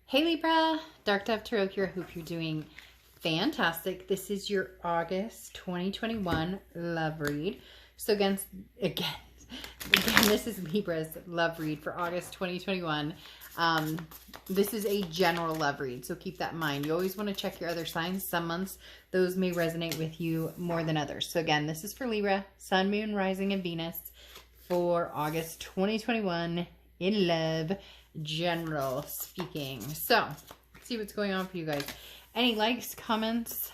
Hey Libra, Dark Dove Tarot here. I hope you're doing fantastic. This is your August 2021 love read. So again, this is Libra's love read for August 2021. This is a general love read, so keep that in mind. You always want to check your other signs. Some months, those may resonate with you more than others. So again, this is for Libra, Sun, Moon, Rising, and Venus for August 2021 in love. General speaking. So let's see what's going on for you guys. Any likes, comments,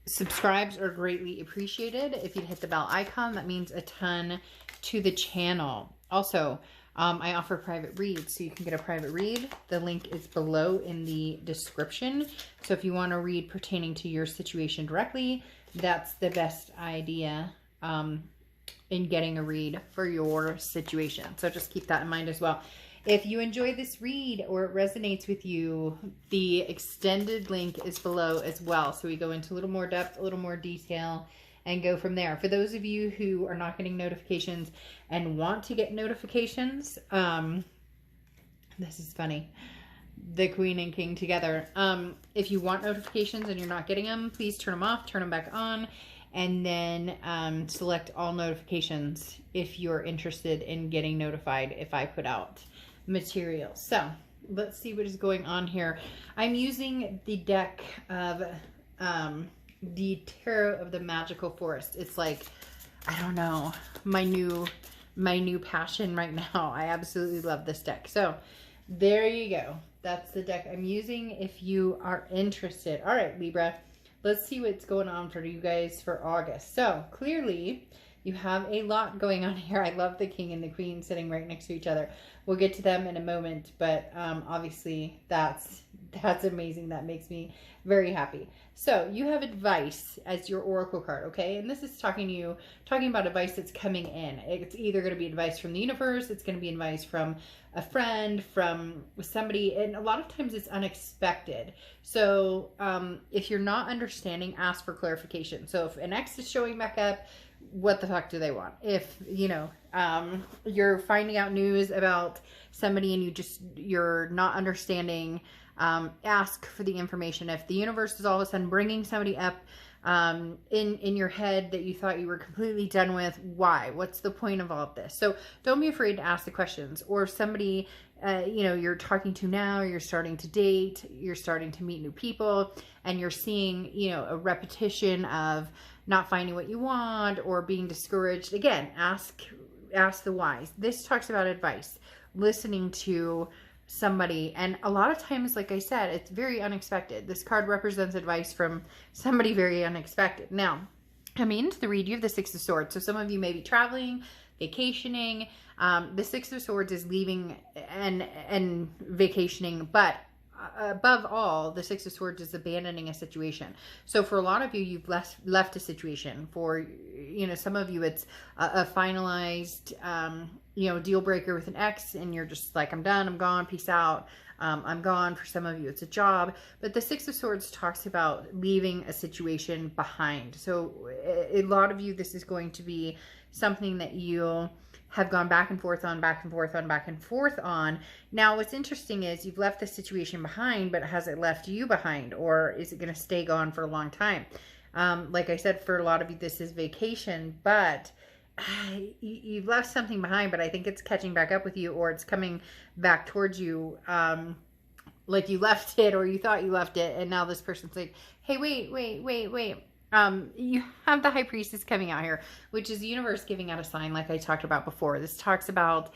subscribes are greatly appreciated. If you hit the bell icon, that means a ton to the channel. Also, I offer private reads, so you can get a private read. The link is below in the description. So if you want to read pertaining to your situation directly, that's the best idea in getting a read for your situation. So just keep that in mind as well. If you enjoy this read or it resonates with you, the extended link is below as well. So we go into a little more depth, a little more detail, and go from there. For those of you who are not getting notifications and want to get notifications, this is funny. The Queen and King together. If you want notifications and you're not getting them, please turn them off, turn them back on, and then select all notifications if you're interested in getting notified if I put out material. So let's see what is going on here. I'm using the deck of the Tarot of the Magical Forest. It's like, I don't know, my new passion right now. I absolutely love this deck. So there you go. That's the deck I'm using if you are interested. All right, Libra. Let's see what's going on for you guys for August. So clearly you have a lot going on here. I love the King and the Queen sitting right next to each other. We'll get to them in a moment, but obviously that's amazing. That makes me very happy. So you have advice as your oracle card, okay? And this is talking about advice that's coming in. It's either going to be advice from the universe, it's going to be advice from a friend, from somebody, and a lot of times it's unexpected. So if you're not understanding, ask for clarification. So if an ex is showing back up, what the fuck do they want? If, you know, you're finding out news about somebody and you're not understanding, ask for the information. If the universe is all of a sudden bringing somebody up in your head that you thought you were completely done with, why? What's the point of all of this? So don't be afraid to ask the questions. Or if somebody, you know, you're talking to now, you're starting to date, you're starting to meet new people, and you're seeing, you know, a repetition of not finding what you want or being discouraged. Again, ask the whys. This talks about advice, listening to somebody, and a lot of times, like I said, it's very unexpected. This card represents advice from somebody very unexpected. Now, coming into the read, you have the Six of Swords. So some of you may be traveling, vacationing. The Six of Swords is leaving and vacationing, but above all, the Six of Swords is abandoning a situation. So for a lot of you, you've left a situation. For, you know, some of you, it's a finalized, you know, deal breaker with an ex, and you're just like, I'm done, I'm gone, peace out, I'm gone. For some of you, it's a job. But the Six of Swords talks about leaving a situation behind. So a lot of you, this is going to be something that you'll have gone back and forth on, back and forth on, back and forth on. Now, what's interesting is you've left the situation behind, but has it left you behind? Or is it going to stay gone for a long time? Like I said, for a lot of you, this is vacation, but you've left something behind, but I think it's catching back up with you, or it's coming back towards you. Like you left it, or you thought you left it, and now this person's like, hey, wait. You have the High Priestess coming out here, which is the universe giving out a sign like I talked about before. This talks about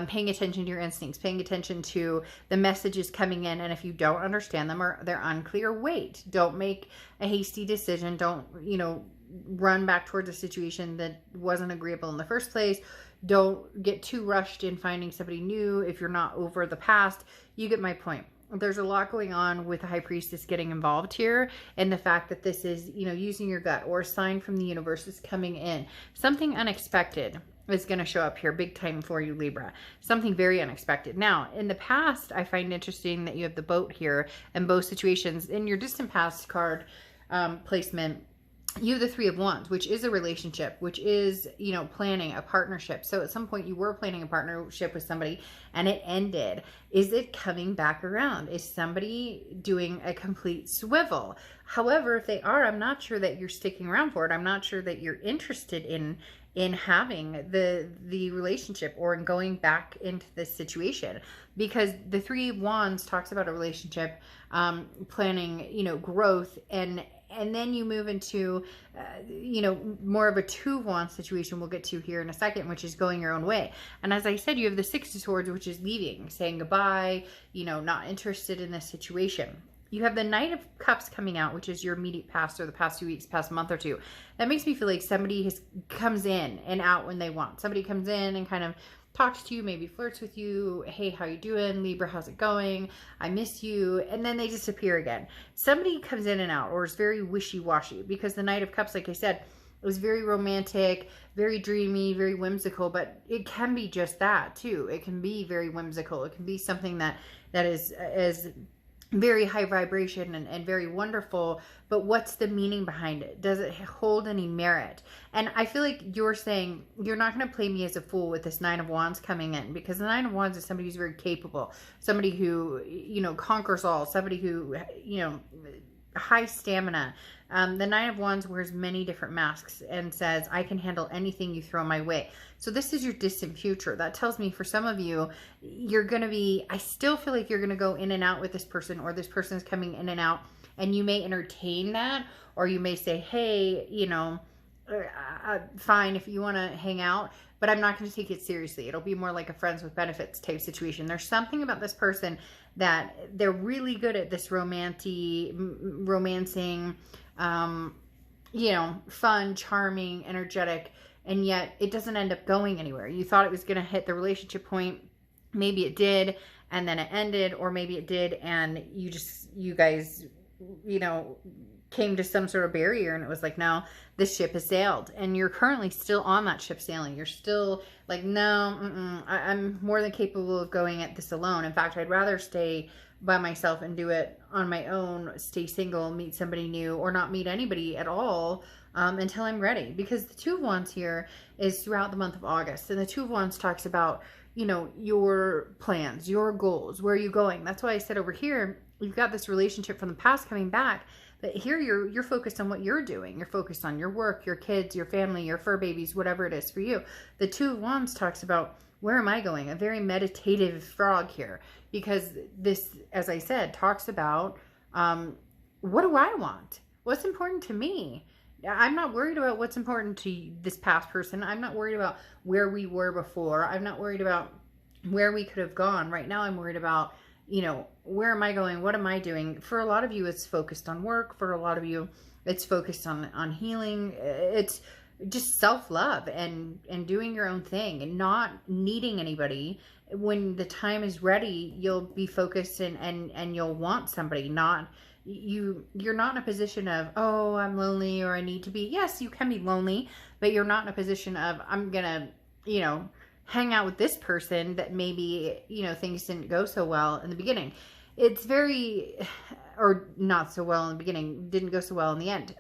paying attention to your instincts, paying attention to the messages coming in, and if you don't understand them or they're unclear, wait. Don't make a hasty decision. Don't, you know, run back towards a situation that wasn't agreeable in the first place. Don't get too rushed in finding somebody new if you're not over the past. You get my point. There's a lot going on with the High Priestess getting involved here, and the fact that this is, you know, using your gut, or a sign from the universe is coming in. Something unexpected is going to show up here big time for you, Libra. Something very unexpected. Now, in the past, I find interesting that you have the boat here, and both situations. In your distant past card placement, you have the Three of Wands, which is a relationship, which is, you know, planning a partnership. So at some point you were planning a partnership with somebody and it ended. Is it coming back around? Is somebody doing a complete swivel? However, if they are, I'm not sure that you're sticking around for it. I'm not sure that you're interested in having the relationship or in going back into this situation, because the Three of Wands talks about a relationship, planning, you know, growth, and then you move into, you know, more of a Two of Wands situation we'll get to here in a second, which is going your own way. And as I said, you have the Six of Swords, which is leaving, saying goodbye, you know, not interested in this situation. You have the Knight of Cups coming out, which is your immediate past, or the past 2 weeks, past month or two. That makes me feel like somebody comes in and out when they want. Somebody comes in and kind of talks to you, maybe flirts with you. Hey, how you doing? Libra, how's it going? I miss you. And then they disappear again. Somebody comes in and out, or is very wishy-washy, because the Knight of Cups, like I said, was very romantic, very dreamy, very whimsical, but it can be just that too. It can be very whimsical. It can be something that is very high vibration and very wonderful, but what's the meaning behind it? Does it hold any merit? And I feel like you're saying, you're not going to play me as a fool with this Nine of Wands coming in, because the Nine of Wands is somebody who's very capable, somebody who, you know, conquers all, somebody who, you know, high stamina. The Nine of Wands wears many different masks and says, I can handle anything you throw my way. So this is your distant future. That tells me for some of you, you're going to be, I still feel like you're going to go in and out with this person, or this person is coming in and out, and you may entertain that, or you may say, hey, you know, fine if you want to hang out, but I'm not going to take it seriously. It'll be more like a friends with benefits type situation. There's something about this person that they're really good at this romancing, you know, fun, charming, energetic, and yet it doesn't end up going anywhere. You thought it was going to hit the relationship point. Maybe it did, and then it ended, or maybe it did, and you guys, you know, came to some sort of barrier, and it was like, no, this ship has sailed, and you're currently still on that ship sailing. You're still like, no, I'm more than capable of going at this alone. In fact, I'd rather stay by myself and do it on my own, stay single, meet somebody new, or not meet anybody at all until I'm ready. Because the Two of Wands here is throughout the month of August, and the Two of Wands talks about, you know, your plans, your goals, where are you going? That's why I said over here, you've got this relationship from the past coming back, but here you're focused on what you're doing. You're focused on your work, your kids, your family, your fur babies, whatever it is for you. The Two of Wands talks about, where am I going? A very meditative frog here, because this, as I said, talks about what do I want? What's important to me? I'm not worried about what's important to this past person. I'm not worried about where we were before. I'm not worried about where we could have gone. Right now I'm worried about, you know, where am I going? What am I doing? For a lot of you, it's focused on work. For a lot of you, it's focused on healing. It's just self-love and doing your own thing and not needing anybody. When the time is ready, you'll be focused and you'll want somebody. You're not in a position of, oh, I'm lonely, or I need to be. Yes, you can be lonely, but you're not in a position of, I'm gonna, you know, hang out with this person that maybe, you know, things didn't go so well in the beginning. It's very, or not so well in the beginning, didn't go so well in the end.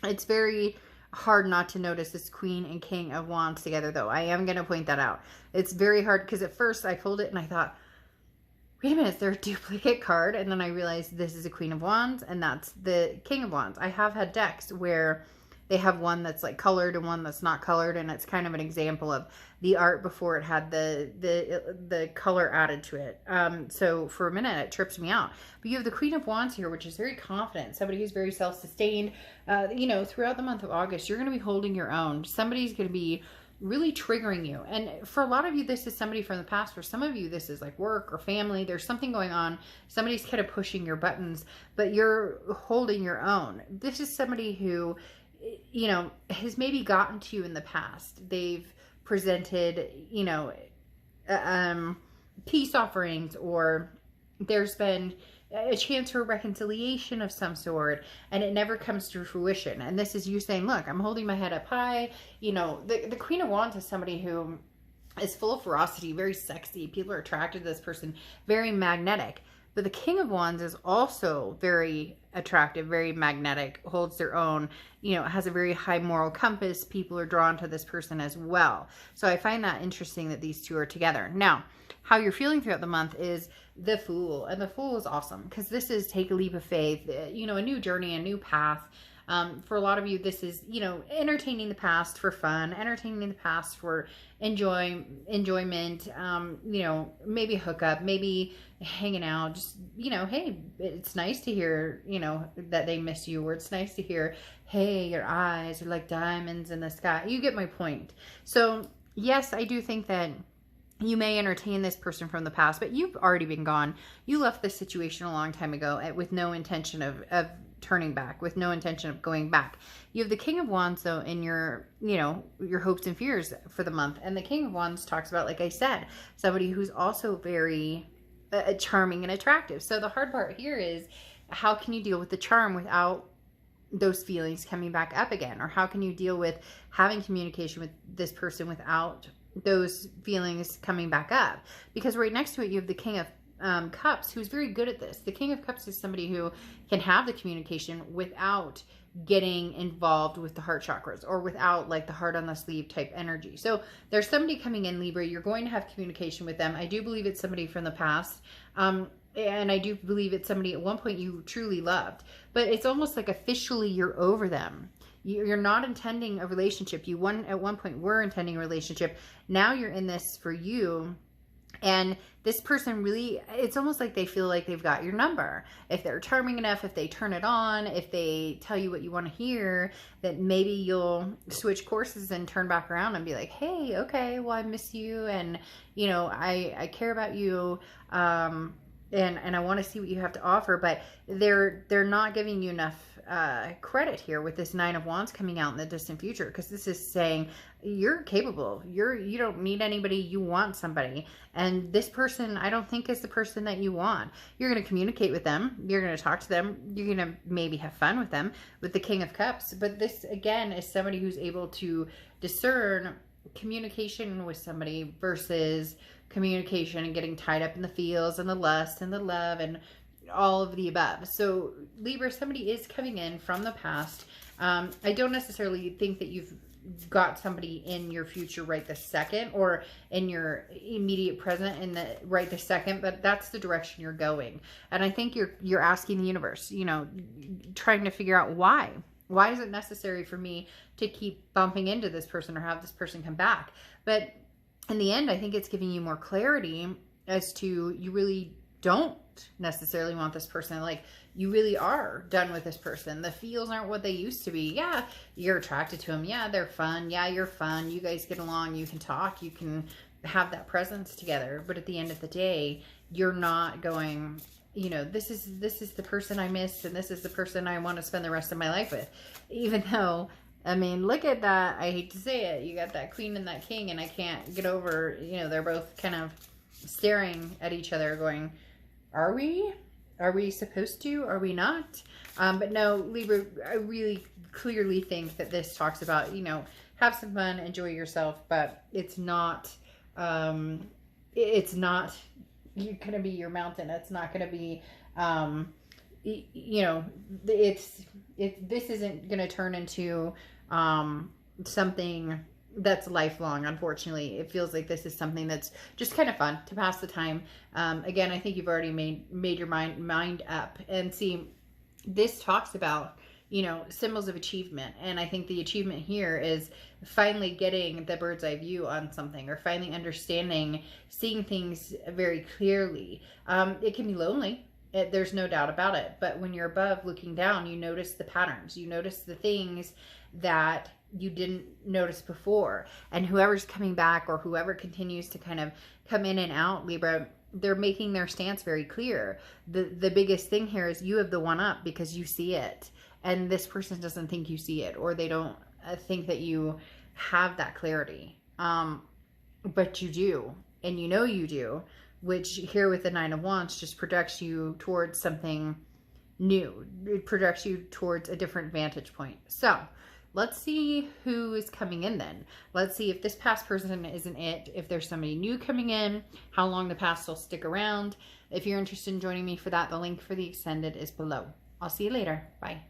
It's very hard not to notice this Queen and King of Wands together, though. I am going to point that out. It's very hard, because at first I pulled it and I thought, wait a minute, is there a duplicate card? And then I realized this is a Queen of Wands and that's the King of Wands. I have had decks where they have one that's like colored and one that's not colored, and it's kind of an example of the art before it had the color added to it. So for a minute it trips me out. But you have the Queen of Wands here, which is very confident, somebody who's very self-sustained. You know, throughout the month of August, you're going to be holding your own. Somebody's going to be really triggering you. And for a lot of you, this is somebody from the past. For some of you, this is like work or family. There's something going on. Somebody's kind of pushing your buttons, but you're holding your own. This is somebody who, you know, has maybe gotten to you in the past. They've presented, you know, peace offerings, or there's been a chance for reconciliation of some sort, and it never comes to fruition. And this is you saying, look, I'm holding my head up high. You know, the Queen of Wands is somebody who is full of ferocity, very sexy. People are attracted to this person, very magnetic. But the King of Wands is also very attractive, very magnetic, holds their own, you know, has a very high moral compass. People are drawn to this person as well. So I find that interesting that these two are together. Now, how you're feeling throughout the month is the Fool. And the Fool is awesome because this is take a leap of faith, you know, a new journey, a new path. For a lot of you, this is, you know, entertaining the past for fun, entertaining the past for enjoyment, you know, maybe hook up, maybe hanging out, just, you know, hey, it's nice to hear, you know, that they miss you, or it's nice to hear, hey, your eyes are like diamonds in the sky. You get my point. So yes, I do think that you may entertain this person from the past, but you've already been gone. You left this situation a long time ago with no intention of turning back, with no intention of going back. You have the King of Wands, though, in your, you know, your hopes and fears for the month. And the King of Wands talks about, like I said, somebody who's also very charming and attractive. So the hard part here is, how can you deal with the charm without those feelings coming back up again? Or how can you deal with having communication with this person without those feelings coming back up? Because right next to it, you have the King of Cups, who's very good at this. The King of Cups is somebody who can have the communication without getting involved with the heart chakras, or without like the heart on the sleeve type energy. So there's somebody coming in, Libra. You're going to have communication with them. I do believe it's somebody from the past. And I do believe it's somebody at one point you truly loved, but it's almost like officially you're over them. You're not intending a relationship. At one point were intending a relationship. Now you're in this for you. And this person really, it's almost like they feel like they've got your number. If they're charming enough, if they turn it on, if they tell you what you want to hear, that maybe you'll switch courses and turn back around and be like, hey, okay, well, I miss you. And, you know, I care about you. And I want to see what you have to offer. But they're not giving you enough credit here with this Nine of Wands coming out in the distant future, because this is saying you're capable. You don't need anybody. You want somebody. And this person, I don't think, is the person that you want. You're going to communicate with them. You're going to talk to them. You're going to maybe have fun with them, with the King of Cups. But this, again, is somebody who's able to discern communication with somebody versus communication and getting tied up in the feels and the lust and the love and all of the above. So Libra, somebody is coming in from the past. I don't necessarily think that you've got somebody in your future right this second, or in your immediate present in the right this second, but that's the direction you're going. And I think you're asking the universe, you know, trying to figure out why is it necessary for me to keep bumping into this person or have this person come back? But in the end, I think it's giving you more clarity as to, you really don't necessarily want this person. Like, you really are done with this person. The feels aren't what they used to be. Yeah, you're attracted to them. Yeah, they're fun. Yeah, you're fun. You guys get along. You can talk. You can have that presence together. But at the end of the day, you're not going, you know, this is the person I miss, and this is the person I want to spend the rest of my life with. Even though, I mean, look at that. I hate to say it. You got that queen and that king, and I can't get over, you know, they're both kind of staring at each other going, are we supposed to? Are we not? But no, Libra, I really clearly think that this talks about, you know, have some fun, enjoy yourself, but it's not going to be your mountain. It's not going to be, you know, this isn't going to turn into something that's lifelong. Unfortunately, it feels like this is something that's just kind of fun to pass the time. Again, I think you've already made your mind up. And see, this talks about, you know, symbols of achievement. And I think the achievement here is finally getting the bird's eye view on something, or finally understanding, seeing things very clearly. It can be lonely. There's no doubt about it. But when you're above looking down, you notice the patterns. You notice the things that you didn't notice before. And whoever's coming back, or whoever continues to kind of come in and out, Libra, they're making their stance very clear. The biggest thing here is you have the one up because you see it. And this person doesn't think you see it, or they don't think that you have that clarity. But you do. And you know you do. Which here with the Nine of Wands just projects you towards something new. It projects you towards a different vantage point. So let's see who is coming in then. Let's see if this past person isn't it, if there's somebody new coming in, how long the past will stick around. If you're interested in joining me for that, the link for the extended is below. I'll see you later. Bye.